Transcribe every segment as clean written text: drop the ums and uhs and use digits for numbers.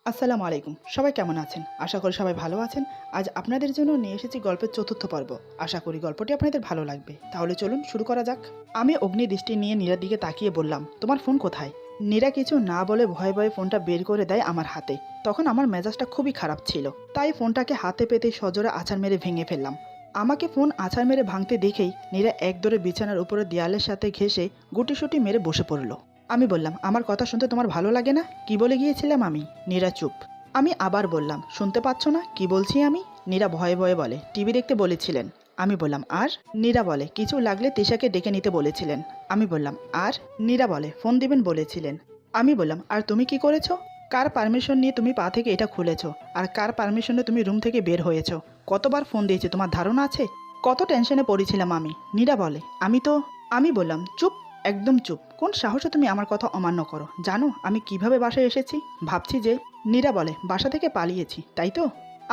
আসসালামু আলাইকুম। সবাই কেমন আছেন? আশা করি সবাই ভালো আছেন। আজ আপনাদের জন্য নিয়ে এসেছি গল্পের চতুর্থ পর্ব। আশা করি গল্পটি আপনাদের ভালো লাগবে। তাহলে চলুন শুরু করা যাক। আমি অগ্নিদৃষ্টি নিয়ে নীরার দিকে তাকিয়ে বললাম, তোমার ফোন কোথায়? নীরা কিছু না বলে ভয়ে ভয়ে ফোনটা বের করে দেয় আমার হাতে। তখন আমার মেজাজটা খুবই খারাপ ছিল। তাই ফোনটাকে হাতে পেতে সজোরে আছাড় মেরে ভেঙে ফেললাম। আমাকে ফোন আছাড় মেরে ভাঙতে দেখেই নীরা একদরে বিছানার উপরে দেয়ালের সাথে ঘেঁষে গুটিসুটি মেরে বসে পড়ল। আমি বললাম, আমার কথা শুনতে তোমার ভালো লাগে না? কি বলে গিয়েছিলাম আমি? নীরা চুপ। আমি আবার বললাম, শুনতে পাচ্ছ না কি বলছি আমি? নীরা ভয়ে ভয়ে বলে, টিভি দেখতে বলেছিলেন। আমি বললাম, আর? নীরা বলে, কিছু লাগলে তিশাকে ডেকে নিতে বলেছিলেন। আমি বললাম, আর? নীরা বলে, ফোন দিবেন বলেছিলেন। আমি বললাম, আর তুমি কি করেছো? কার পারমিশন নিয়ে তুমি পা থেকে এটা খুলেছো? আর কার পারমিশনে তুমি রুম থেকে বের হয়েছো? কতবার ফোন দিয়েছি তোমার ধারণা আছে? কত টেনশনে পড়েছিলাম আমি। নীরা বলে, আমি বললাম, চুপ, একদম চুপ। কোন সাহসে তুমি আমার কথা অমান্য করো? জানো আমি কিভাবে বাসায় এসেছি? ভাবছি যে। নীরা বলে, বাসা থেকে পালিয়েছি তাই তো?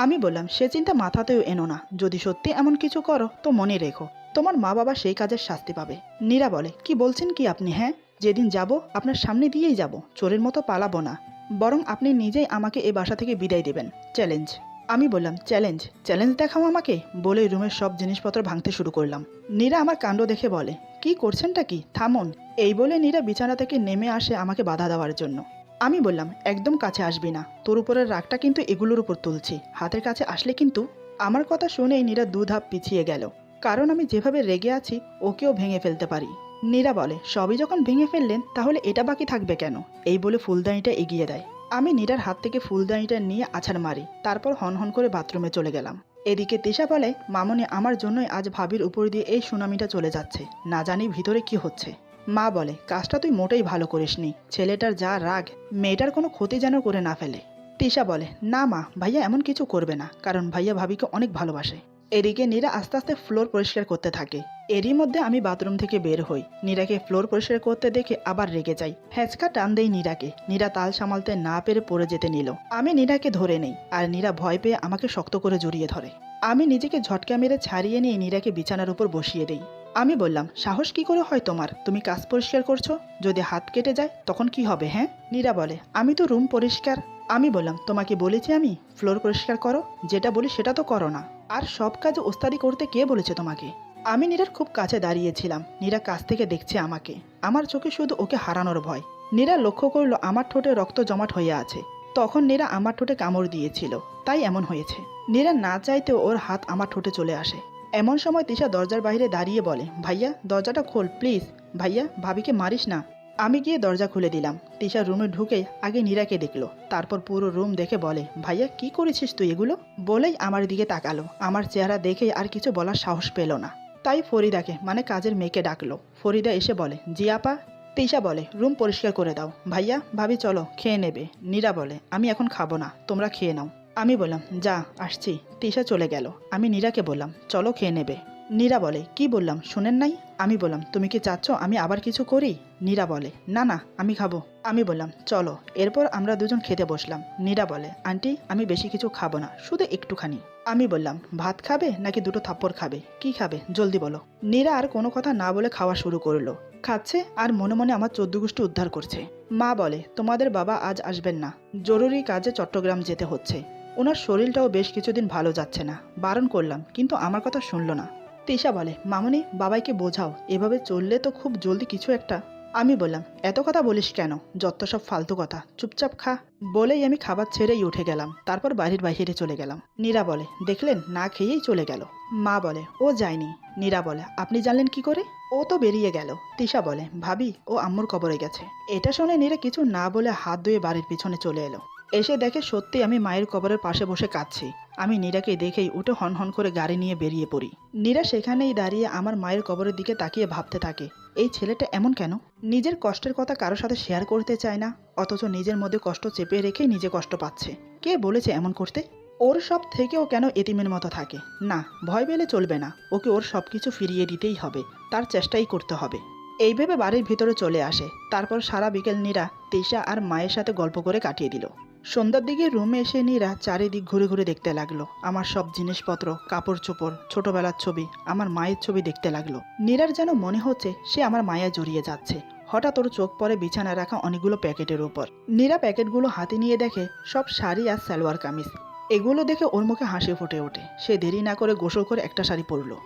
আমি বললাম, সে চিন্তা মাথাতেও এনো না। যদি সত্যি এমন কিছু করো তো মনে রেখো, তোমার মা বাবা সেই কাজের শাস্তি পাবে। নীরা বলে, কি বলছেন কি আপনি? হ্যাঁ, যেদিন যাব আপনার সামনে দিয়েই যাব, চোরের মতো পালাবো না। বরং আপনি নিজেই আমাকে এই বাসা থেকে বিদায় দেবেন। চ্যালেঞ্জ। আমি বললাম, চ্যালেঞ্জ? চ্যালেঞ্জ দেখাও আমাকে। বলেই রুমের সব জিনিসপত্র ভাঙতে শুরু করলাম। নীরা আমার কাণ্ড দেখে বলে, কি করছেনটা কি? থামুন। এই বলে নীরা বিছানা থেকে নেমে আসে আমাকে বাধা দেওয়ার জন্য। আমি বললাম, একদম কাছে আসবি না। তোর উপরের রাগটা কিন্তু এগুলোর উপর তুলছি। হাতের কাছে আসলে কিন্তু। আমার কথা শুনেই নীরা দু ধাপ পিছিয়ে গেল। কারণ আমি যেভাবে রেগে আছি ওকেও ভেঙে ফেলতে পারি। নীরা বলে, সবই যখন ভেঙে ফেললেন তাহলে এটা বাকি থাকবে কেন? এই বলে ফুলদানিটা এগিয়ে দেয়। আমি নীরার হাত থেকে ফুলদানিটা নিয়ে আছাড় মারি। তারপর হনহন করে বাথরুমে চলে গেলাম। এদিকে তিশা বলে, মামনি, আমার জন্যই আজ ভাবির উপর দিয়ে এই সুনামিটা চলে যাচ্ছে। না জানি ভিতরে কি হচ্ছে। মা বলে, কাজটা তুই মোটেই ভালো করিসনি। ছেলেটার যা রাগ, মেয়েটার কোনো ক্ষতি যেন করে না ফেলে। তিশা বলে, না মা, ভাইয়া এমন কিছু করবে না, কারণ ভাইয়া ভাবিকে অনেক ভালোবাসে। এদিকে নীরা আস্তে আস্তে ফ্লোর পরিষ্কার করতে থাকে। এরই মধ্যে আমি বাথরুম থেকে বের হই। নীরাকে ফ্লোর পরিষ্কার করতে দেখে আবার রেগে যাই। হ্যাঁচকা টান দেই নীরাকে। নীরা তাল সামালতে না পেরে পড়ে যেতে নিল। আমি নীরাকে ধরে নেই, আর নীরা ভয় পেয়ে আমাকে শক্ত করে জড়িয়ে ধরে। আমি নিজেকে ঝটকা মেরে ছাড়িয়ে নিয়ে নীরাকে বিছানার উপর বসিয়ে দেই। আমি বললাম, সাহস কি করে হয় তোমার? তুমি কাজ পরিষ্কার করছো, যদি হাত কেটে যায় তখন কি হবে? হ্যাঁ। নীরা বলে, আমি তো রুম পরিষ্কার। আমি বললাম, তোমাকে বলেছি আমি ফ্লোর পরিষ্কার করো? যেটা বলি সেটা তো করো না। আর সব কাজ ওস্তাদি করতে কে বলেছে তোমাকে? আমি নীরার খুব কাছে দাঁড়িয়েছিলাম। নীরা কাছ থেকে দেখছে আমাকে। আমার চোখে শুধু ওকে হারানোর ভয়। নীরা লক্ষ্য করলো আমার ঠোঁটে রক্ত জমাট হয়ে আছে। তখন নীরা আমার ঠোঁটে কামড় দিয়েছিল, তাই এমন হয়েছে। নীরা না চাইতেও ওর হাত আমার ঠোঁটে চলে আসে। এমন সময় তিশা দরজার বাইরে দাঁড়িয়ে বলে, ভাইয়া দরজাটা খোল প্লিজ। ভাইয়া, ভাবিকে মারিস না। আমি গিয়ে দরজা খুলে দিলাম। তিশা রুমে ঢুকে আগে নীরাকে দেখলো, তারপর পুরো রুম দেখে বলে, ভাইয়া কি করেছিস তুই এগুলো? বলেই আমার দিকে তাকালো। আমার চেহারা দেখে আর কিছু বলার সাহস পেল না। তাই ফরিদাকে, মানে কাজের মেয়েকে ডাকলো। ফরিদা এসে বলে, জি আপা। তিশা বলে, রুম পরিষ্কার করে দাও। ভাইয়া ভাবি চলো, খেয়ে নেবে। নীরা বলে, আমি এখন খাবো না, তোমরা খেয়ে নাও। আমি বললাম, যা, আসছি। তিশা চলে গেল। আমি নীরাকে বললাম, চলো খেয়ে নেবে। নীরা বলে, কি বললাম শুনেন নাই? আমি বললাম, তুমি কি চাচ্ছ আমি আবার কিছু করি? নীরা বলে, না না, আমি খাবো। আমি বললাম, চলো। এরপর আমরা দুজন খেতে বসলাম। নীরা বলে, আন্টি আমি বেশি কিছু খাবো না, শুধু একটুখানি। আমি বললাম, ভাত খাবে নাকি দুটো থাপ্পড় খাবে? কি খাবে জলদি বলো। নীরা আর কোনো কথা না বলে খাওয়া শুরু করলো। খাচ্ছে আর মনে মনে আমার 14 গোষ্ঠী উদ্ধার করছে। মা বলে, তোমাদের বাবা আজ আসবেন না, জরুরি কাজে চট্টগ্রাম যেতে হচ্ছে। ওনার শরীরটাও বেশ কিছুদিন ভালো যাচ্ছে না। বারণ করলাম কিন্তু আমার কথা শুনলো না। তিশা বলে, মামনি বাবাইকে বোঝাও, এভাবে চললে তো খুব জলদি কিছু একটা। আমি বললাম, এত কথা বলিস কেন? যত সব ফালতু কথা, চুপচাপ খা। বলেই আমি খাবার ছেড়েই উঠে গেলাম। তারপর বাড়ির বাইরে চলে গেলাম। নীরা বলে, দেখলেন, না খেয়েই চলে গেল। মা বলে, ও যায়নি। নীরা বলে, আপনি জানলেন কি করে? ও তো বেরিয়ে গেল। তিশা বলে, ভাবি ও আম্মুর কবরে গেছে। এটা শুনে নীরা কিছু না বলে হাত ধুয়ে বাড়ির পিছনে চলে এলো। এসে দেখে সত্যি আমি মায়ের কবরের পাশে বসে কাঁদছি। আমি নীরাকে দেখেই উঠে হনহন করে গাড়ি নিয়ে বেরিয়ে পড়ি। নীরা সেখানেই দাঁড়িয়ে আমার মায়ের কবরের দিকে তাকিয়ে ভাবতে থাকে, এই ছেলেটা এমন কেন? নিজের কষ্টের কথা কারোর সাথে শেয়ার করতে চায় না, অথচ নিজের মধ্যে কষ্ট চেপে রেখেই নিজে কষ্ট পাচ্ছে। কে বলেছে এমন করতে? ওর সব থেকেও কেন এতিমের মতো থাকে? না, ভয় পেলে চলবে না। ওকে ওর সব কিছু ফিরিয়ে দিতেই হবে, তার চেষ্টাই করতে হবে। এই ভেবে বাড়ির ভিতরে চলে আসে। তারপর সারা বিকেল নীরা তিশা আর মায়ের সাথে গল্প করে কাটিয়ে দিল। সন্ধ্যার দিকে রুমে এসে নীরা চারিদিক ঘুরে ঘুরে দেখতে লাগলো। আমার সব জিনিসপত্র, কাপড় চোপড়, ছোটবেলার ছবি, আমার মায়ের ছবি দেখতে লাগলো। নীরার যেন মনে হচ্ছে সে আমার মায়া জড়িয়ে যাচ্ছে। হঠাৎ ওর চোখ পড়ে বিছানায় রাখা অনেকগুলো প্যাকেটের উপর। নীরা প্যাকেটগুলো হাতে নিয়ে দেখে সব শাড়ি আর সালোয়ার কামিজ। এগুলো দেখে ওর মুখে হাসি ফুটে ওঠে। সে দেরি না করে গোসল করে একটা শাড়ি পরলো।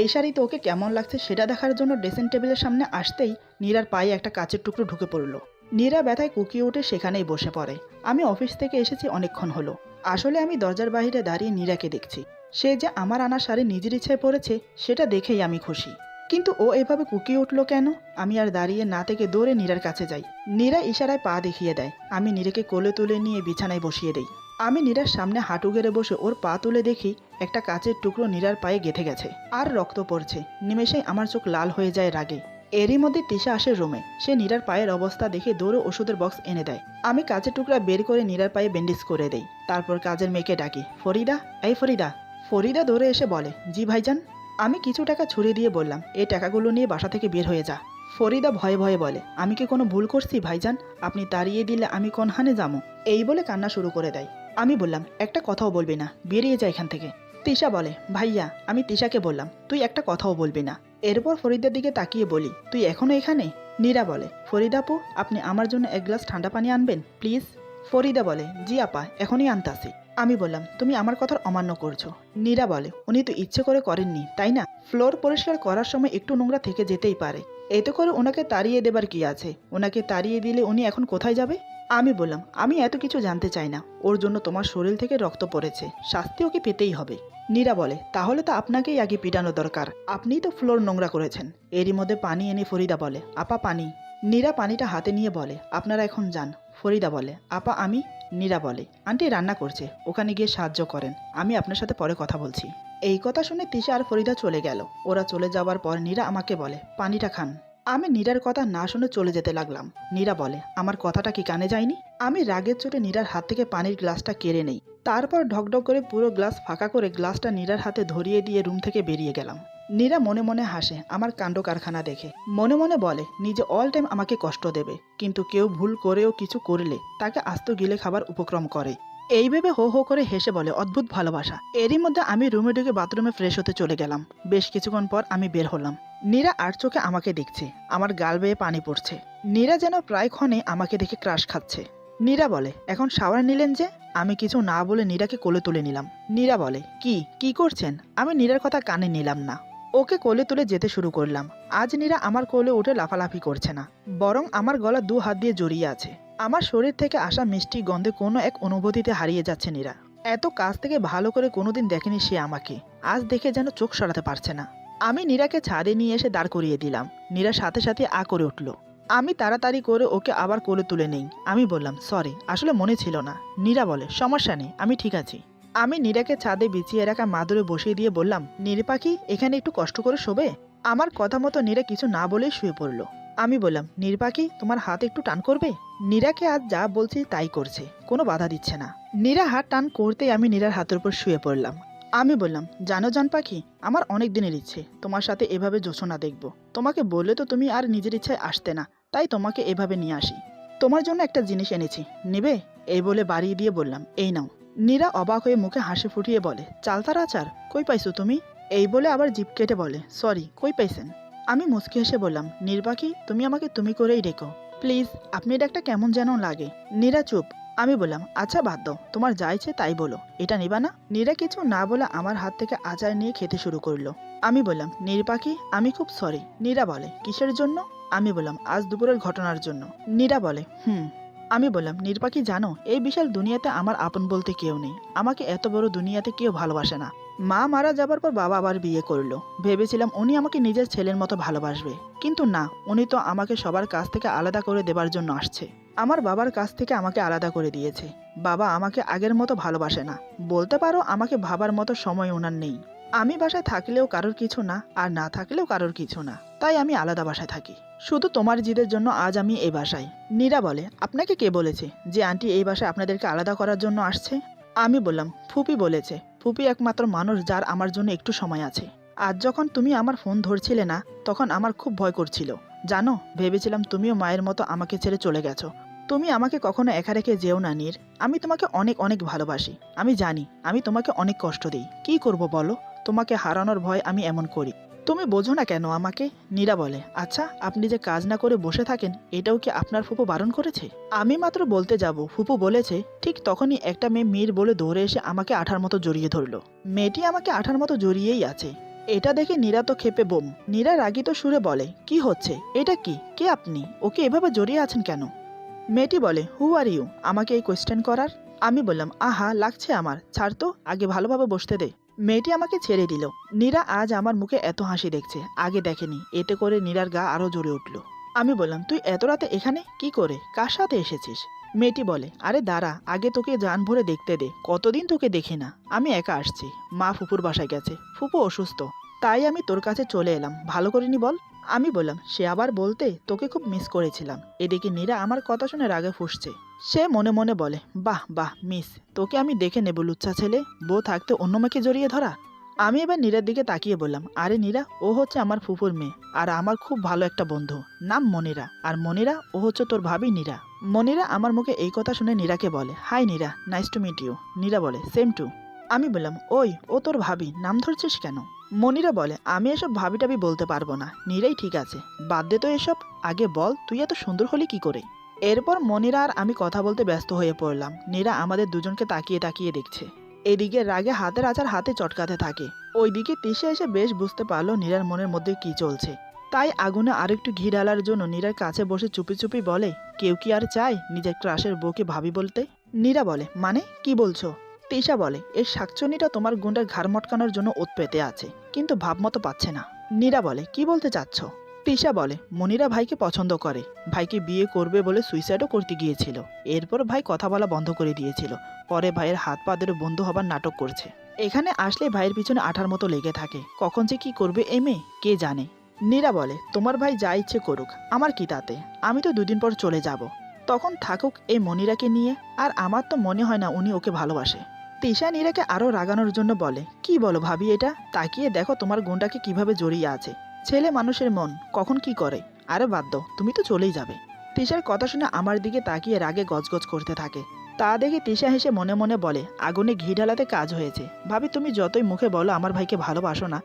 এই শাড়িতে ওকে কেমন লাগছে সেটা দেখার জন্য ড্রেসিং টেবিলের সামনে আসতেই নীরার পায়ে একটা কাচের টুকরো ঢুকে পড়লো। নীরা ব্যথায় কুকিয়ে উঠে সেখানেই বসে পড়ে। আমি অফিস থেকে এসেছি অনেকক্ষণ হলো। আসলে আমি দরজার বাইরে দাঁড়িয়ে নীরাকে দেখছি। সে যে আমার আনা শাড়ি নিজের ইচ্ছায় পরেছে সেটা দেখেই আমি খুশি। কিন্তু ও এভাবে কুকিয়ে উঠলো কেন? আমি আর দাঁড়িয়ে না থেকে দৌড়ে নীরার কাছে যাই। নীরা ইশারায় পা দেখিয়ে দেয়। আমি নীরাকে কোলে তুলে নিয়ে বিছানায় বসিয়ে দেই। আমি নীরার সামনে হাঁটু গেড়ে বসে ওর পা তুলে দেখি একটা কাচের টুকরো নীরার পায়ে গেঁথে গেছে আর রক্ত পড়ছে। নিমেষেই আমার চোখ লাল হয়ে যায় রাগে। এরই মধ্যে তিশা আসে রুমে। সে নীরার পায়ের অবস্থা দেখে দৌড়ে ওষুধের বক্স এনে দেয়। আমি কাচের টুকরা বের করে নীরার পায়ে ব্যান্ডেজ করে দেই। তারপর কাজের মেয়েকে ডাকি, ফরিদা, এই ফরিদা। ফরিদা দৌড়ে এসে বলে, জি ভাইজান। আমি কিছু টাকা ছুড়ে দিয়ে বললাম, এই টাকাগুলো নিয়ে বাসা থেকে বের হয়ে যা। ফরিদা ভয়ে ভয়ে বলে, আমি কি কোনো ভুল করছি ভাইজান? আপনি তাড়িয়ে দিলে আমি কোন হানে যাবো? এই বলে কান্না শুরু করে দেয়। আমি বললাম, একটা কথাও বলবি না, বেরিয়ে যা এখান থেকে। তিশা বলে, ভাইয়া। আমি তিশাকে বললাম, তুই একটা কথাও বলবি না। এরপর ফরিদার দিকে তাকিয়ে বলি, তুই এখনো এখানে? নীরা বলে, ফরিদা আপু, আপনি আমার জন্য এক গ্লাস ঠান্ডা পানি আনবেন প্লিজ। ফরিদা বলে, জি আপা, এখনই আনতাছি। আমি বললাম, তুমি আমার কথার অমান্য করছো। নীরা বলে, উনি তো ইচ্ছে করে করেননি তাই না? ফ্লোর পরিষ্কার করার সময় একটু নোংরা থেকে যেতেই পারে। এতে করে ওনাকে তাড়িয়ে দেবার কি আছে? ওনাকে তাড়িয়ে দিলে উনি এখন কোথায় যাবে? আমি বললাম, আমি এত কিছু জানতে চাই না। ওর জন্য তোমার শরীর থেকে রক্ত পড়েছে, শাস্তি ওকে পেতেই হবে। নীরা বলে, তাহলে তো আপনাকেই আগে পিটানো দরকার, আপনিই তো ফ্লোর নোংরা করেছেন। এরই মধ্যে পানি এনে ফরিদা বলে, আপা পানি। নীরা পানিটা হাতে নিয়ে বলে, আপনারা এখন যান। ফরিদা বলে, আপা আমি? নীরা বলে, আন্টি রান্না করছে, ওখানে গিয়ে সাহায্য করেন, আমি আপনার সাথে পরে কথা বলছি। এই কথা শুনে তিশা আর ফরিদা চলে গেল। ওরা চলে যাওয়ার পর নীরা আমাকে বলে, পানিটা খান। আমি নীরার কথা না শুনে চলে যেতে লাগলাম। নীরা বলে, আমার কথাটা কি কানে যায়নি? আমি রাগের চোটে নীরার হাত থেকে পানির গ্লাসটা কেড়ে নেই। তারপর ঢকঢক করে পুরো গ্লাস ফাঁকা করে গ্লাসটা নীরার হাতে ধরিয়ে দিয়ে রুম থেকে বেরিয়ে গেলাম। নীরা মনে মনে হাসে আমার কাণ্ড কারখানা দেখে। মনে মনে বলে, নিজে অল টাইম আমাকে কষ্ট দেবে, কিন্তু কেউ ভুল করেও কিছু করলে তাকে আস্ত গিলে খাবার উপক্রম করে। এই ভেবে হো হো করে হেসে বলে, অদ্ভুত ভালোবাসা। এরই মধ্যে আমি রুমে ঢুকে বাথরুমে ফ্রেশ হতে চলে গেলাম। বেশ কিছুক্ষণ পর আমি বের হলাম। নীরা আর চোখে আমাকে দেখছে। আমার গাল বেয়ে পানি পড়ছে। নীরা যেন প্রায় ক্ষণে আমাকে দেখে ক্রাশ খাচ্ছে। নীরা বলে, এখন শাওয়ার নিলেন যে? আমি কিছু না বলে নীরাকে কোলে তুলে নিলাম। নীরা বলে, কি করছেন? আমি নীরার কথা কানে নিলাম না। ওকে কোলে তুলে যেতে শুরু করলাম। আজ নীরা আমার কোলে উঠে লাফালাফি করছে না, বরং আমার গলা দু হাত দিয়ে জড়িয়ে আছে। আমার শরীর থেকে আসা মিষ্টি গন্ধে কোনো এক অনুভূতিতে হারিয়ে যাচ্ছে নীরা। এত কাছ থেকে ভালো করে কোনোদিন দেখেনি সে আমাকে। আজ দেখে যেন চোখ সরাতে পারছে না। আমি নীরাকে ছাদে নিয়ে এসে দাঁড় করিয়ে দিলাম। নীরা সাথে সাথে আ করে উঠল। আমি তাড়াতাড়ি করে ওকে আবার কোলে তুলে নেই। আমি বললাম, সরি, আসলে মনে ছিল না। নীরা বলে, সমস্যা নেই, আমি ঠিক আছি। আমি নীরাকে ছাদে বিছিয়ে রাখা মাদুরে বসিয়ে দিয়ে বললাম, নীর পাখি, এখানে একটু কষ্ট করে শোবে। আমার কথা মতো নীরা কিছু না বলেই শুয়ে পড়ল। আমি বললাম, নীর পাখি, তোমার হাত একটু টান করবে? নীরাকে আজ যা বলছি তাই করছে, কোনো বাধা দিচ্ছে না। নীরা হাত টান করতেই আমি নীরার হাতের উপর শুয়ে পড়লাম। আমি বললাম, জানো জান পাখি, আমার অনেক দিনের ইচ্ছে তোমার সাথে এভাবে জোছনা দেখব। তোমাকে বললে তো তুমি আর নিজের ইচ্ছায় আসতে না, তাই তোমাকে এভাবে নিয়ে আসি। তোমার জন্য একটা জিনিস এনেছি, নেবে? এই বলে বাড়িয়ে দিয়ে বললাম, এই নাও। নীরা অবাক হয়ে মুখে হাসি ফুটিয়ে বলে, চালতার আচার? কই পাইছো তুমি? এই বলে আবার জিভ কেটে বলে, সরি, কই পাইছেন? আমি মুচকি হেসে বললাম, নীর পাখি, তুমি আমাকে তুমি করেই ডেকো প্লিজ, আপনি ডাকটা কেমন যেন লাগে। নীরা চুপ। আমি বললাম, আচ্ছা বাদ দাও, তোমার যা ইচ্ছে তাই বলো, এটা নিবা না? নীরা কিছু না বলে আমার হাত থেকে আচার নিয়ে খেতে শুরু করলো। আমি বললাম, নীর পাখি, আমি খুব সরি। নীরা বলে, কিসের জন্য? আমি বললাম, আজ দুপুরের ঘটনার জন্য। নীরা বলে, আমি বললাম, নীর পাখি জানো, এই বিশাল দুনিয়াতে আমার আপন বলতে কেউ নেই। আমাকে এত বড় দুনিয়াতে কেউ ভালোবাসে না। মা মারা যাবার পর বাবা আবার বিয়ে করলো। ভেবেছিলাম উনি আমাকে নিজের ছেলের মতো ভালোবাসবে, কিন্তু না, উনি তো আমাকে সবার কাছ থেকে আলাদা করে দেবার জন্য আসছে। আমার বাবার কাছ থেকে আমাকে আলাদা করে দিয়েছে। বাবা আমাকে আগের মতো ভালোবাসে না, বলতে পারো আমাকে ভাবার মতো সময় ওনার নেই। আমি বাসায় থাকলেও কারোর কিছু না, আর না থাকলেও কারোর কিছু না, তাই আমি আলাদা বাসায় থাকি। শুধু তোমার জিদের জন্য আজ আমি এই বাসায়। নীরা বলে, আপনাকে কে বলেছে যে আন্টি এই বাসায় আপনাদেরকে আলাদা করার জন্য আসছে? আমি বললাম, ফুপি বলেছে। ফুপি একমাত্র মানুষ যার আমার জন্য একটু সময় আছে। আজ যখন তুমি আমার ফোন ধরছিলে না, তখন আমার খুব ভয় করছিল। জানো, ভেবেছিলাম তুমিও মায়ের মতো আমাকে ছেড়ে চলে গেছো। তুমি আমাকে কখনো একা রেখে যেও না নীর। আমি তোমাকে অনেক অনেক ভালোবাসি। আমি জানি আমি তোমাকে অনেক কষ্ট দিই। কি করব বলো? তোমাকে হারানোর ভয় আমি এমন করি। তুমি বোঝো না কেন আমাকে? নীরা বলে, আচ্ছা আপনি যে কাজ না করে বসে থাকেন এটাও কি আপনার ফুপু বারণ করেছে? আমি মাত্র বলতে যাব ফুপু বলেছে, ঠিক তখনই একটা মেয়ে মীর বলে দৌড়ে এসে আমাকে আঠার মতো জড়িয়ে ধরলো। মেয়েটি আমাকে আঠার মতো জড়িয়েই আছে। এটা দেখে নীরা তো ক্ষেপে বোম। নীরা রাগিত সুরে বলে, কি হচ্ছে? এটা কি? কে আপনি? ওকে এভাবে জড়িয়ে আছেন কেন? মেয়েটি বলে, হু আর ইউ আমাকে এই কোয়েশ্চেন করার? আমি বললাম, আহা লাগছে আমার, ছাড় তো, আগে ভালোভাবে বসতে দে। মেয়েটি আমাকে ছেড়ে দিল। নীরা আজ আমার মুখে এত হাসি দেখছে, আগে দেখেনি। এতে করে নীরার গা আরো জ্বরে উঠল। আমি বললাম, তুই এত রাতে এখানে কি করে, কার সাথে এসেছিস? মেয়েটি বলে, আরে দাঁড়া, আগে তোকে জান ভরে দেখতে দে, কতদিন তোকে দেখি না। আমি একা আসছি, মা ফুপুর বাসায় গেছে, ফুপু অসুস্থ, তাই আমি তোর কাছে চলে এলাম, ভালো করিনি বল? আমি বললাম, সে আবার বলতে, তোকে খুব মিস করেছিলাম। এদিকে নীরা আমার কথা শুনে রাগে ফুঁসছে। সে মনে মনে বলে, বাহ বাহ মিস, তোকে আমি দেখে নেব লুচ্চা ছেলে, বউ থাকতে অন্য মেয়েকে জড়িয়ে ধরা। আমি এবার নীরার দিকে তাকিয়ে বললাম, আরে নীরা, ও হচ্ছে আমার ফুফুর মেয়ে, আর আমার খুব ভালো একটা বন্ধু, নাম মনিরা। আর মনিরা, ও হচ্ছে তোর ভাবি নীরা। মনিরা আমার মুখে এই কথা শুনে নীরাকে বলে, hi Nira, nice to meet you. Nira বলে, সেম টু। আমি বললাম, ওই ও তোর ভাবি, নাম ধরছিস কেন? মনিরা বলে, আমি এসব ভাবি টাবি বলতে পারবো না, নীরাই ঠিক আছে, বাদ দে তো এসব, আগে বল তুই এত সুন্দর হলি কি করে? এরপর মনিরা আর আমি কথা বলতে ব্যস্ত হয়ে পড়লাম। নীরা আমাদের দুজনকে তাকিয়ে তাকিয়ে দেখছে। এদিকে রাগে হাতের আচার হাতে চটকাতে থাকে। ওইদিকে তিশা এসে বেশ বুঝতে পারলো নীরার মনের মধ্যে কি চলছে। তাই আগুনে আরেকটু ঘি ঢালার জন্য নীরার কাছে বসে চুপি চুপি বলে, কেউ কি আর চায় নিজের ক্রাশের বউকে ভাবি বলতে? নীরা বলে, মানে কি বলছো? তিশা বলে, এই শাকচুনিটা তোমার গুন্ডার ঘাড় মটকানোর জন্য ওত পেতে আছে, কিন্তু ভাবমতো পাচ্ছে না। নীরা বলে, কি বলতে চাচ্ছ? তিশা বলে, মনিরা ভাইকে পছন্দ করে, ভাইকে বিয়ে করবে বলে সুইসাইডও করতে গিয়েছিল। এরপর ভাই কথা বলা বন্ধ করে দিয়েছিল, পরে ভাইয়ের হাত পা ধরে বন্ধু হবার নাটক করছে। এখানে আসলে ভাইয়ের পিছনে আঠার মতো লেগে থাকে, কখন যে কি করবে এই মেয়ে কে জানে। নীরা বলে, তোমার ভাই যা ইচ্ছে করুক, আমার কি তাতে, আমি তো দুদিন পর চলে যাব, তখন থাকুক এই মনিরাকে নিয়ে, আর আমার তো মনে হয় না উনি ওকে ভালোবাসে। তিশা নীরাকে আরো রাগানোর জন্য বলে, কি বলো ভাবি এটা, তাকিয়ে দেখো তোমার গুণটাকে কিভাবে জড়িয়ে আছে। ছেলে মানুষের মন কখন কি করে, আরে বাদ দাও, তুমি তো চলেই যাবে। তিশার কথা শুনে আমার দিকে তাকিয়ে রাগে গজগজ করতে থাকে। তা দেখে তিশা হেসে মনে মনে বলে, আগুনে ঘি ঢালাতে কাজ হয়েছে। ভাবি তুমি যতই মুখে বলো আমার ভাইকে ভালোবাসো না,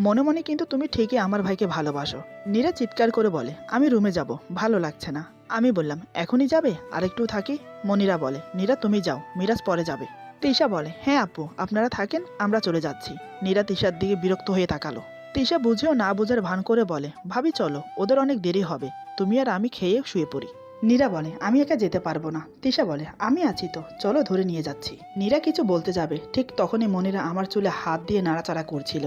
মনে মনে কিন্তু তুমি ঠিকই আমার ভাইকে ভালোবাসো। নীরা চিৎকার করে বলে, আমি রুমে যাব, ভালো লাগছে না। আমি বললাম, এখনই যাবে, আর একটু থাকি? মনিরা বলে, নীরা তুমি যাও, মিরাজ পরে যাবে। তিশা বলে, হ্যাঁ আপু আপনারা থাকেন, আমরা চলে যাচ্ছি। নীরা তিশার দিকে বিরক্ত হয়ে তাকালো। তিশা বুঝেও না বুঝার ভান করে বলে, ভাবি চলো, ওদের অনেক দেরি হবে, তুমি আর আমি খেয়ে শুয়ে পড়ি। নীরা বলে, আমি একা যেতে পারবো না। তিশা বলে, আমি আছি তো, চলো ধরে নিয়ে যাচ্ছি। নীরা কিছু বলতে যাবে, ঠিক তখনই মনিরা আমার চুলে হাত দিয়ে নাড়াচাড়া করছিল।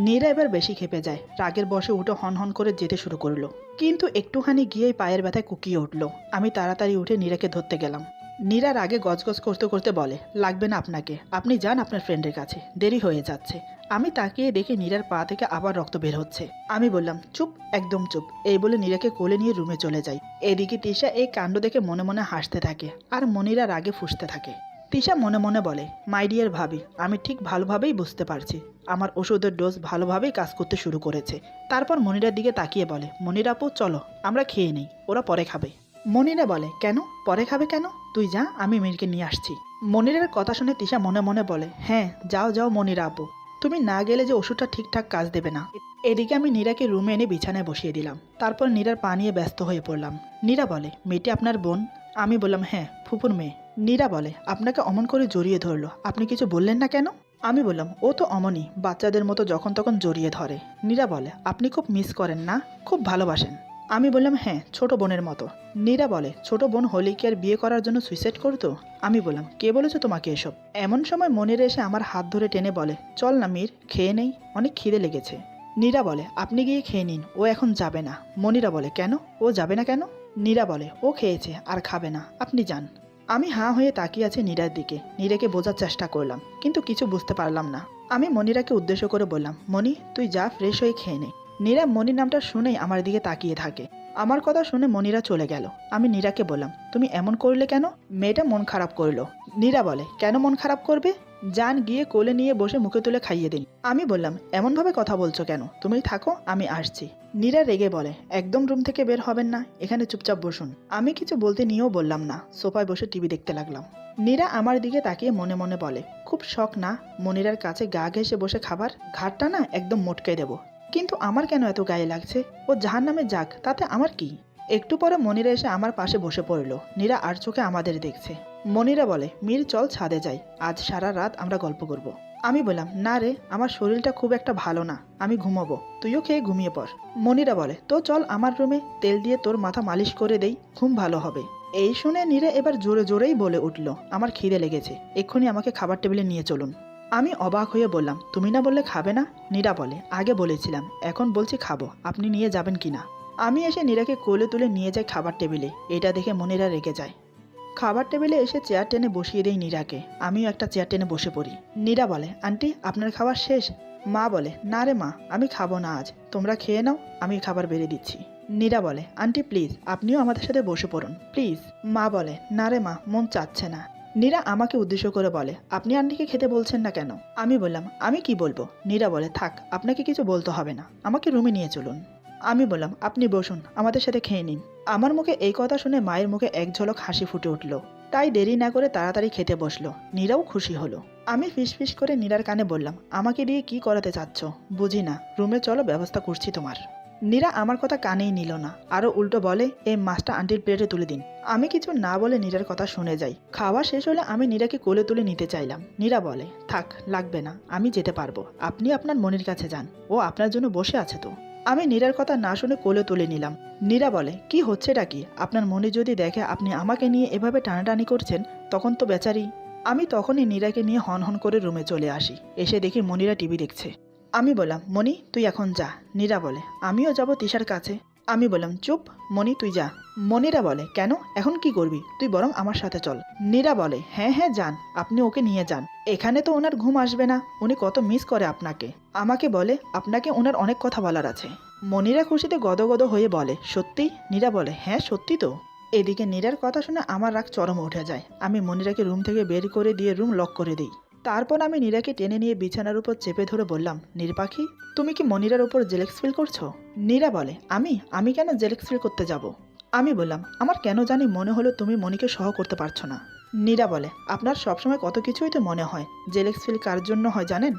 নীরা এবার বেশি খেপে যায়, রাগের বশে উঠে হন হন করে যেতে শুরু করলো, কিন্তু একটুখানি গিয়েই পায়ের ব্যথায় কুকিয়ে উঠলো। আমি তাড়াতাড়ি উঠে নীরাকে ধরতে গেলাম। নীরা রাগে গজগজ করতে করতে বলে, লাগবে না আপনাকে, আপনি যান আপনার ফ্রেন্ডের কাছে, দেরি হয়ে যাচ্ছে। আমি তাকিয়ে দেখি নীরার পা থেকে আবার রক্ত বের হচ্ছে। আমি বললাম, চুপ, একদম চুপ, এই বলে নীরাকে কোলে নিয়ে রুমে চলে যাই। এদিকে তিশা এই কাণ্ড দেখে মনে মনে হাসতে থাকে, আর মনিরা রাগে ফুঁসতে থাকে। তিশা মনে মনে বলে, মাই ডিয়ার ভাবি, আমি ঠিক ভালোভাবেই বুঝতে পারছি আমার ওষুধের ডোজ ভালোভাবেই কাজ করতে শুরু করেছে। তারপর মনিরার দিকে তাকিয়ে বলে, মনিরা আপু চলো আমরা খেয়ে নেই, ওরা পরে খাবে। মনিরা বলে, কেন পরে খাবে কেন? তুই যা, আমি মীরকে নিয়ে আসছি। মনিরার কথা শুনে তিশা মনে মনে বলে, হ্যাঁ যাও যাও মনিরা আপু, তুমি না গেলে যে ওষুধটা ঠিকঠাক কাজ দেবে না। এদিকে আমি নীরাকে রুমে এনে বিছানায় বসিয়ে দিলাম। তারপর নীরার পা নিয়ে ব্যস্ত হয়ে পড়লাম। নীরা বলে, মেয়েটি আপনার বোন? আমি বললাম, হ্যাঁ ফুপুর মেয়ে। নীরা বলে, আপনাকে অমন করে জড়িয়ে ধরলো, আপনি কিছু বললেন না কেন? আমি বললাম, ও তো অমনই, বাচ্চাদের মতো যখন তখন জড়িয়ে ধরে। নীরা বলে, আপনি খুব মিস করেন না, খুব ভালোবাসেন? আমি বললাম, হ্যাঁ ছোট বোনের মতো। নীরা বলে, ছোট বোন হলে কি আর বিয়ে করার জন্য সুইসাইড করতো? আমি বললাম, কে বলেছে তোমাকে এসব? এমন সময় মনিরা এসে আমার হাত ধরে টেনে বলে, চল না মীর, খেয়ে নেই, অনেক খিদে লেগেছে। নীরা বলে, আপনি গিয়ে খেয়ে নিন, ও এখন যাবে না। মনিরা বলে, কেন, ও যাবে না কেন? নীরা বলে, ও খেয়েছে আর খাবে না, আপনি যান। আমি হাঁ হয়ে তাকিয়ে আছি নীরার দিকে। নীরাকে বোঝার চেষ্টা করলাম, কিন্তু কিছু বুঝতে পারলাম না। আমি মনিরাকে উদ্দেশ্য করে বললাম, মনি তুই যা, ফ্রেশ হয়ে খেয়ে নে। নীরা মনির নামটা শুনেই আমার দিকে তাকিয়ে থাকে। আমার কথা শুনে মনিরা চলে গেল। আমি নীরাকে বললাম, তুমি এমন করলে কেন? মেয়েটা মন খারাপ করলো। নীরা বলে, কেন মন খারাপ করবে? যান গিয়ে কোলে নিয়ে বসে মুখে তুলে খাইয়ে দিন। আমি বললাম, এমনভাবে কথা বলছো কেন, তুমি থাকো, আমি আসছি। নীরা রেগে বলে, একদম রুম থেকে বের হবেন না, এখানে চুপচাপ বসুন। আমি কিছু বলতে নিয়েও বললাম না, সোফায় বসে টিভি দেখতে লাগলাম। নীরা আমার দিকে তাকিয়ে মনে মনে বলে, খুব শখ না মনিরার কাছে গা ঘেঁষে বসে খাবার, ঘাটটা না একদম মোটকে দেব। কিন্তু আমার কেন এত গায়ে লাগছে? ও জাহান্নামে যাক, তাতে আমার কি? একটু পরে মনিরা এসে আমার পাশে বসে পড়ল। নীরা আর চোখে আমাদের দেখছে। মনিরা বলে, মীর চল ছাদে যাই, আজ সারা রাত আমরা গল্প করব। আমি বললাম, না রে, আমার শরীরটা খুব একটা ভালো না, আমি ঘুমাবো, তুইও খেয়ে ঘুমিয়ে পড়। মনিরা বলে, তো চল আমার রুমে, তেল দিয়ে তোর মাথা মালিশ করে দেই, ঘুম ভালো হবে। এই শুনে নীরা এবার জোরে জোরেই বলে উঠল, আমার খিদে লেগেছে, এক্ষুনি আমাকে খাবার টেবিলে নিয়ে চলুন। আমি অবাক হয়ে বললাম, তুমি না বললে খাবে না? নীরা বলে, আগে বলেছিলাম, এখন বলছি খাবো, আপনি নিয়ে যাবেন কিনা। আমি এসে নীরাকে কোলে তুলে নিয়ে যাই খাবার টেবিলে। এটা দেখে মনিরা রেগে যায়। খাবার টেবিলে এসে চেয়ার টেনে বসিয়ে দেই নীরাকে। আমিও একটা চেয়ার টেনে বসে পড়ি। নীরা বলে, আন্টি আপনার খাবার শেষ? মা বলে, না রে মা, আমি খাবো না আজ, তোমরা খেয়ে নাও, আমি খাবার বেড়ে দিচ্ছি। নীরা বলে, আন্টি প্লিজ আপনিও আমাদের সাথে বসে পড়ুন প্লিজ। মা বলে, না রে মা, মন চাচ্ছে না। নীরা আমাকে উদ্দেশ্য করে বলে, আপনি আন্টিকে খেতে বলছেন না কেন? আমি বললাম, আমি কি বলবো? নীরা বলে, থাক, আপনাকে কিছু বলতে হবে না, আমাকে রুমে নিয়ে চলুন। আমি বললাম, আপনি বসুন, আমাদের সাথে খেয়ে নিন। আমার মুখে এই কথা শুনে মায়ের মুখে এক ঝলক হাসি ফুটে উঠল। তাই দেরি না করে তাড়াতাড়ি খেতে বসলো। নীরাও খুশি হলো। আমি ফিসফিস করে নীরার কানে বললাম, আমাকে দিয়ে কি করাতে চাচ্ছ? বুঝি না, রুমে চলো, ব্যবস্থা করছি তোমার। নীরা আমার কথা কানেই নিল না, আরো উল্টো বলে, এই মাছটা আন্টির প্লেটে তুলে দিন। আমি কিছু না বলে নীরার কথা শুনে যাই। খাওয়া শেষ হলে আমি নীরাকে কোলে তুলে নিতে চাইলাম। নীরা বলে, থাক, লাগবে না, আমি যেতে পারবো, আপনি আপনার মনির কাছে যান, ও আপনার জন্য বসে আছে তো। আমি নীরার কথা না শুনে কোলে তুলে নিলাম। নীরা বলে, কি হচ্ছেটা কি? আপনার মনি যদি দেখে আপনি আমাকে নিয়ে এভাবে টানাটানি করছেন, তখন তো বেচারি। আমি তখনই নীরাকে নিয়ে হন হন করে রুমে চলে আসি। এসে দেখি মনিরা টিভি দেখছে। আমি বললাম, মনি তুই এখন যা। নীরা বলে, আমিও যাব তিশার কাছে। আমি বললাম, চুপ মনি, তুই যা। মনিরা বলে, কেন, এখন কি করবি? তুই বরং আমার সাথে চল। নীরা বলে, হ্যাঁ হ্যাঁ যান, আপনি ওকে নিয়ে যান, এখানে তো ওনার ঘুম আসবে না, উনি কত মিস করে আপনাকে। আমাকে বলে, আপনাকে ওনার অনেক কথা বলার আছে। মনিরা খুশিতে গদগদ হয়ে বলে, সত্যি? নীরা বলে, হ্যাঁ সত্যি তো। এদিকে নীরার কথা শুনে আমার রাগ চরমে উঠে যায়। আমি মনিরাকে রুম থেকে বের করে দিয়ে রুম লক করে দিই। তারপর আমি নীরাকে টেনে নিয়ে বিছানার উপর চেপে ধরে বললাম, নীর পাখি, তুমি কি মনিরার উপর জেলেক্স ফিল করছো? নীরা বলে, আমি কেন জেলেক্স ফিল করতে যাব? আমি বললাম, আমার কেন জানি মনে হলো তুমি মনিকে সহ করতে পারছো না। নীরা বলে, আপনার সবসময় কত কিছুই তো মনে হয়। জেলেক্স ফিল কার জন্য হয় জানেন?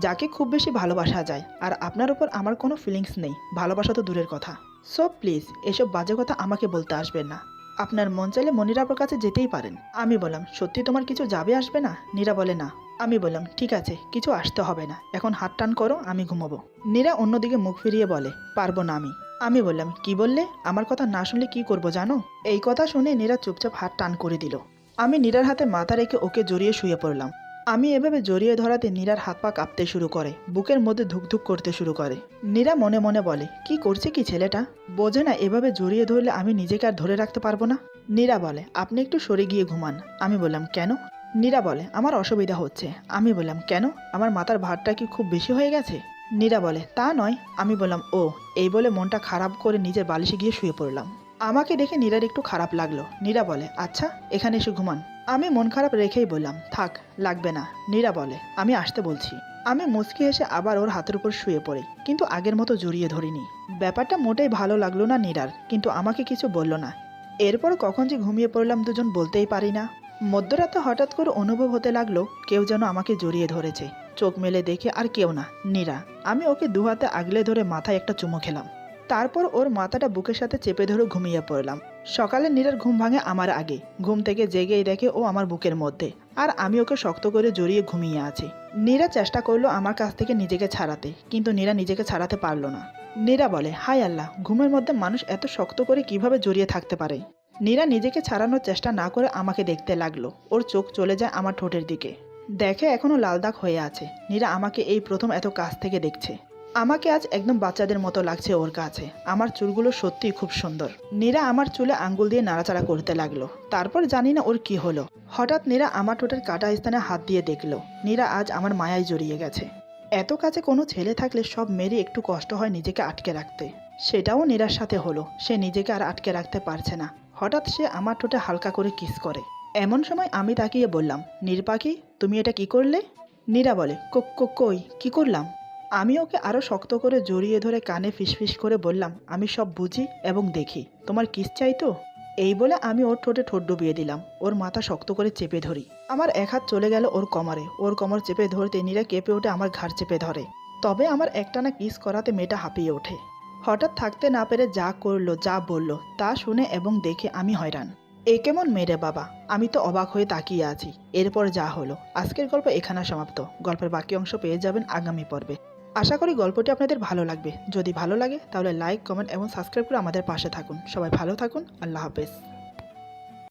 যাকে খুব বেশি ভালোবাসা যায়। আর আপনার উপর আমার কোনো ফিলিংস নেই, ভালোবাসা তো দূরের কথা। সো প্লিজ এসব বাজে কথা আমাকে বলতে আসবেন না। আপনার মন চাইলে মনিরার কাছে যেতেই পারেন। আমি বললাম, সত্যি তোমার কিছু যাবে আসবে না? নীরা বলে, না। আমি বললাম, ঠিক আছে, কিছু আসতে হবে না, এখন হাত টান করো, আমি ঘুমাবো। নীরা অন্যদিকে মুখ ফিরিয়ে বলে, পারবো না আমি। আমি বললাম, কি বললে? আমার কথা না শুনলে কি করবো জানো? এই কথা শুনে নীরা চুপচাপ হাত টান করে দিল। আমি নীরার হাতে মাথা রেখে ওকে জড়িয়ে শুয়ে পড়লাম। আমি এভাবে জড়িয়ে ধরাতে নীরার হাত পা কাঁপতে শুরু করে, বুকের মধ্যে ধুকধুক করতে শুরু করে। নীরা মনে মনে বলে, কি করছে কি ছেলেটা? বোঝে না এভাবে জড়িয়ে ধরলে আমি নিজেকে আর ধরে রাখতে পারবো না। নীরা বলে, আপনি একটু সরে গিয়ে ঘুমান। আমি বললাম, কেন? নীরা বলে, আমার অসুবিধা হচ্ছে। আমি বললাম, কেন? আমার মাথার ভারটা কি খুব বেশি হয়ে গেছে? নীরা বলে, তা নয়। আমি বললাম, ও। এই বলে মনটা খারাপ করে নিজের বালিশে গিয়ে শুয়ে পড়লাম। আমাকে দেখে নীরার একটু খারাপ লাগলো। নীরা বলে, আচ্ছা, এখানে এসে ঘুমান। আমি মন খারাপ রেখেই বললাম, থাক, লাগবে না। নীরা বলে, আমি আসতে বলছি। আমি মুচকি এসে আবার ওর হাতের উপর শুয়ে পড়ি, কিন্তু আগের মতো জড়িয়ে ধরিনি। ব্যাপারটা মোটেই ভালো লাগলো না নীরার, কিন্তু আমাকে কিছু বলল না। এরপর কখন যে ঘুমিয়ে পড়লাম দুজন বলতেই পারি না। মধ্যরাতে হঠাৎ করে অনুভব হতে লাগলো কেউ যেন আমাকে জড়িয়ে ধরেছে। চোখ মেলে দেখে আর কেউ না, নীরা। আমি ওকে দু হাতে আগলে ধরে মাথায় একটা চুমু খেলাম। তারপর ওর মাথাটা বুকের সাথে চেপে ধরে ঘুমিয়ে পড়লাম। সকালে নীরার ঘুম ভাঙে আমার আগে। ঘুম থেকে জেগেই দেখে ও আমার বুকের মধ্যে, আর আমি ওকে শক্ত করে জড়িয়ে ঘুমিয়ে আছি। নীরা চেষ্টা করলো আমার কাছ থেকে নিজেকে ছাড়াতে, কিন্তু নীরা নিজেকে ছাড়াতে পারলো না। নীরা বলে, হায় আল্লাহ, ঘুমের মধ্যে মানুষ এত শক্ত করে কিভাবে জড়িয়ে থাকতে পারে? নীরা নিজেকে ছাড়ানোর চেষ্টা না করে আমাকে দেখতে লাগলো। ওর চোখ চলে যায় আমার ঠোঁটের দিকে, দেখে এখনো লাল দাগ হয়ে আছে। নীরা আমাকে এই প্রথম এত কাছ থেকে দেখছে। আমাকে আজ একদম বাচ্চাদের মতো লাগছে ওর কাছে। আমার চুলগুলো সত্যিই খুব সুন্দর। নীরা আমার চুলে আঙ্গুল দিয়ে নাড়াচাড়া করতে লাগলো। তারপর জানি না ওর কি হলো, হঠাৎ নীরা আমার ঠোঁটের কাটা স্থানে হাত দিয়ে দেখলো। নীরা আজ আমার মায়ায় জড়িয়ে গেছে। এত কাছে কোনো ছেলে থাকলে সব মেয়েরই একটু কষ্ট হয় নিজেকে আটকে রাখতে। সেটাও নীরার সাথে হলো। সে নিজেকে আর আটকে রাখতে পারছে না। হঠাৎ সে আমার ঠোঁটে হালকা করে কিস করে। এমন সময় আমি তাকিয়ে বললাম, নীর পাখি, তুমি এটা কি করলে? নীরা বলে, কই কি করলাম? আমি ওকে আরো শক্ত করে জড়িয়ে ধরে কানে ফিসফিস করে বললাম, আমি সব বুঝি এবং দেখি, তোমার কিস চাই তো? এই বলে আমি ওর ঠোঁটে ঠোঁট ডুবিয়ে দিলাম। ওর মাথা শক্ত করে চেপে ধরি। আমার এক হাত চলে গেল ওর কোমরে। ওর কোমর চেপে ধরতে নীরা কেঁপে উঠে আমার ঘাড় চেপে ধরে। তবে আমার একটানা কিস করাতে মেয়েটা হাঁপিয়ে ওঠে। হঠাৎ থাকতে না পেরে যা করলো, যা বলল তা শুনে এবং দেখে আমি হয়রান। এ কেমন মেরে বাবা, আমি তো অবাক হয়ে তাকিয়ে আছি। এরপর যা হলো। আজকের গল্প এখানে সমাপ্ত। গল্পের বাকি অংশ পেয়ে যাবেন আগামী পর্বে। আশা করি গল্পটি আপনাদের ভালো লাগবে। যদি ভালো লাগে তাহলে লাইক, কমেন্ট এবং সাবস্ক্রাইব করে আমাদের পাশে থাকুন। সবাই ভালো থাকুন। আল্লাহ হাফেজ।